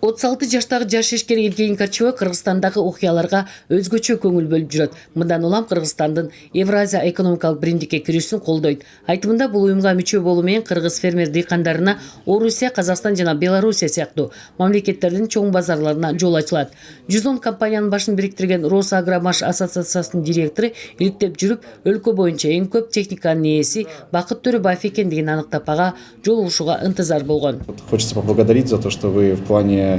36 жаштагы жаш ишкер Евгений Качева Кыргызстандагы окуяларга өзгөчө көңүл бөлүп жүрөт. Мындан улам Кыргызстандын Евразия экономикалык биримдикке кирүүсүн колдойт. Айтымында бул уюмга мүчө болуу менен кыргыз фермер дыйкандарына Орусия, Казакстан жана Белоруссия сыяктуу мамлекеттердин чоң базарларына жол ачылат. 110 компаниянын башын бириктирген Росагромаш ассоциациясынын директору иликтеп жүрүп, өлкө боюнча эң көп техниканын ээси Бакыт Төрөбаев экендигин аныктап ага жолугушууга ынтызар болгон. Хочется поблагодарить за то, что вы в плане.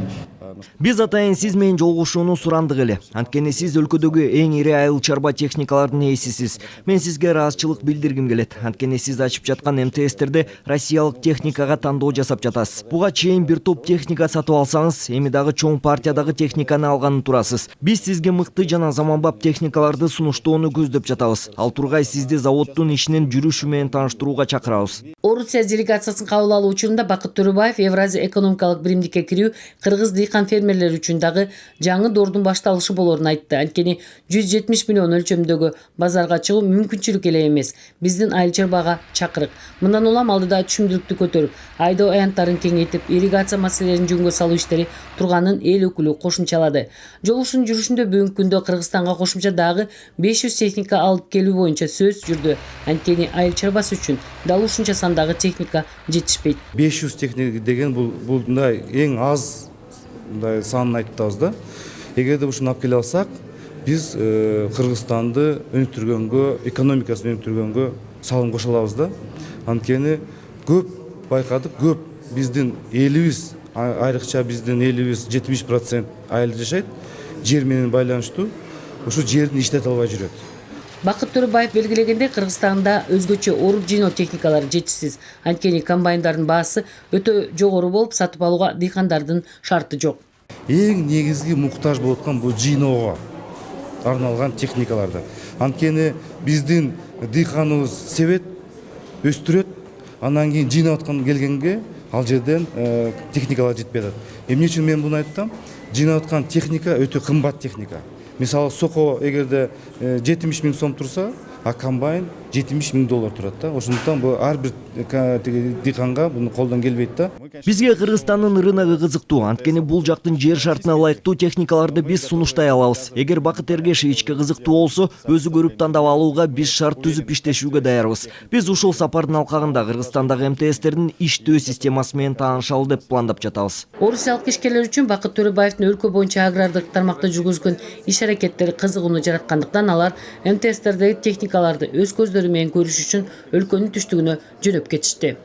Биз атайын сиз менен жолугушууну сурандык эле. Анткени сиз өлкөдөгү эң ири айыл чарба техникалардын ээсисиз. Мен сизге ыраазычылык билдиргим келет. Анткени сиз ачып жаткан МТСтерде россиялык техникага тандоо жасап жатасыз. Буга чейин бир топ техника сатып алсаңыз, эми дагы чоң партиядагы техниканы алганы турасыз. Биз сизге мыкты жана заманбап техникаларды сунуштоону көздөп жатабыз. Ал тургай сизди заводдун ишинин жүрүшү менен тааныштырууга чакырабыз. Орусия делегациясын кабыл алуу учурунда Бакыт Төрөбаев Евразия экономикалык биримдикке кирүү кыргыз дыйкан фермерлер үчүн дагы жаңы доордун башталышы болоорун айтты. Анткени 170 миллион өлчөмдөгү базарга чыгуу мүмкүнчүлүк эле эмес. Биздин айыл чарбага чакырык. Мындан улам алдыда түшүмдүүлүктү көтөрүп, айдоо аянттарын кеңейтип, ирригация маселелерин жөнгө салуу иштери турганын эл өкүлү кошумчалады. Жолугушуунун жүрүшүндө бүгүнкү күндө Кыргызстанга кошумча дагы 500 техника алып келүү боюнча сөз жүрдү. Анткени айыл чарбасы үчүн дал ушунча сандагы техника жетишпейт. 500 техника деген бул эң аз санын айтабыз да. Эгерде ушуну алып келе алсак, биз Кыргызстанды өнүктүргөнгө, экономикасын өнүктүргөнгө салым кошо алабыз да. Анткени көп байкадык, көп биздин элибиз, айрыкча биздин элибиз 70% айыл жашайт, жер менен байланыштуу. Ушу жердин иштете албай жүрөт. Бакыт Төрөбаев белгилегендей, Кыргызстанда өзгөчө оруп жыйноо техникалары жетишсиз. Анткени комбайндардын баасы өтө жогору болуп, сатып алууга дыйкандардын шарты жок. Эң негизги муктаж болуп аткан бул жыйноого арналган техникаларда. Анткени биздин дыйканыбыз себет, өстүрөт, андан кийин жыйнап аткан келгенге ал жерден техникалар жетпей атат. Эмне үчүн мен буну айттым? Жыйнап аткан техника өтө кымбат техника. Мисалы соко эгерде 70 000 сом турса, а комбайн 70 000 доллар турат да. Ошондуктан бул ар бир дыйканга буну колдон келбейт да. Бизге Кыргызстандын рыногу кызыктуу. Анткени бул жактын жер шартына ылайыктуу техникаларды биз сунуштай алабыз. Эгер Бакыт Эргешевичке кызыктуу болсо, өзү көрүп тандап алууга биз шарт түзүп иштешүүгө даярбыз. Биз ушул сапардын алкагында Кыргызстандагы МТСтердин иштөө системасы менен таанышалы деп пландап жатабыз. Орусиялык ишкерлер үчүн Бакыт Төрөбаевдин өлкө боюнча агрардык тармакта жүргүзгөн иш аракеттери кызыгууну жараткандыктан алар МТСтердеги техникаларды өз көздөрү менен көрүш үчүн өлкөнүн түштүгүнө жөнөп кетишти.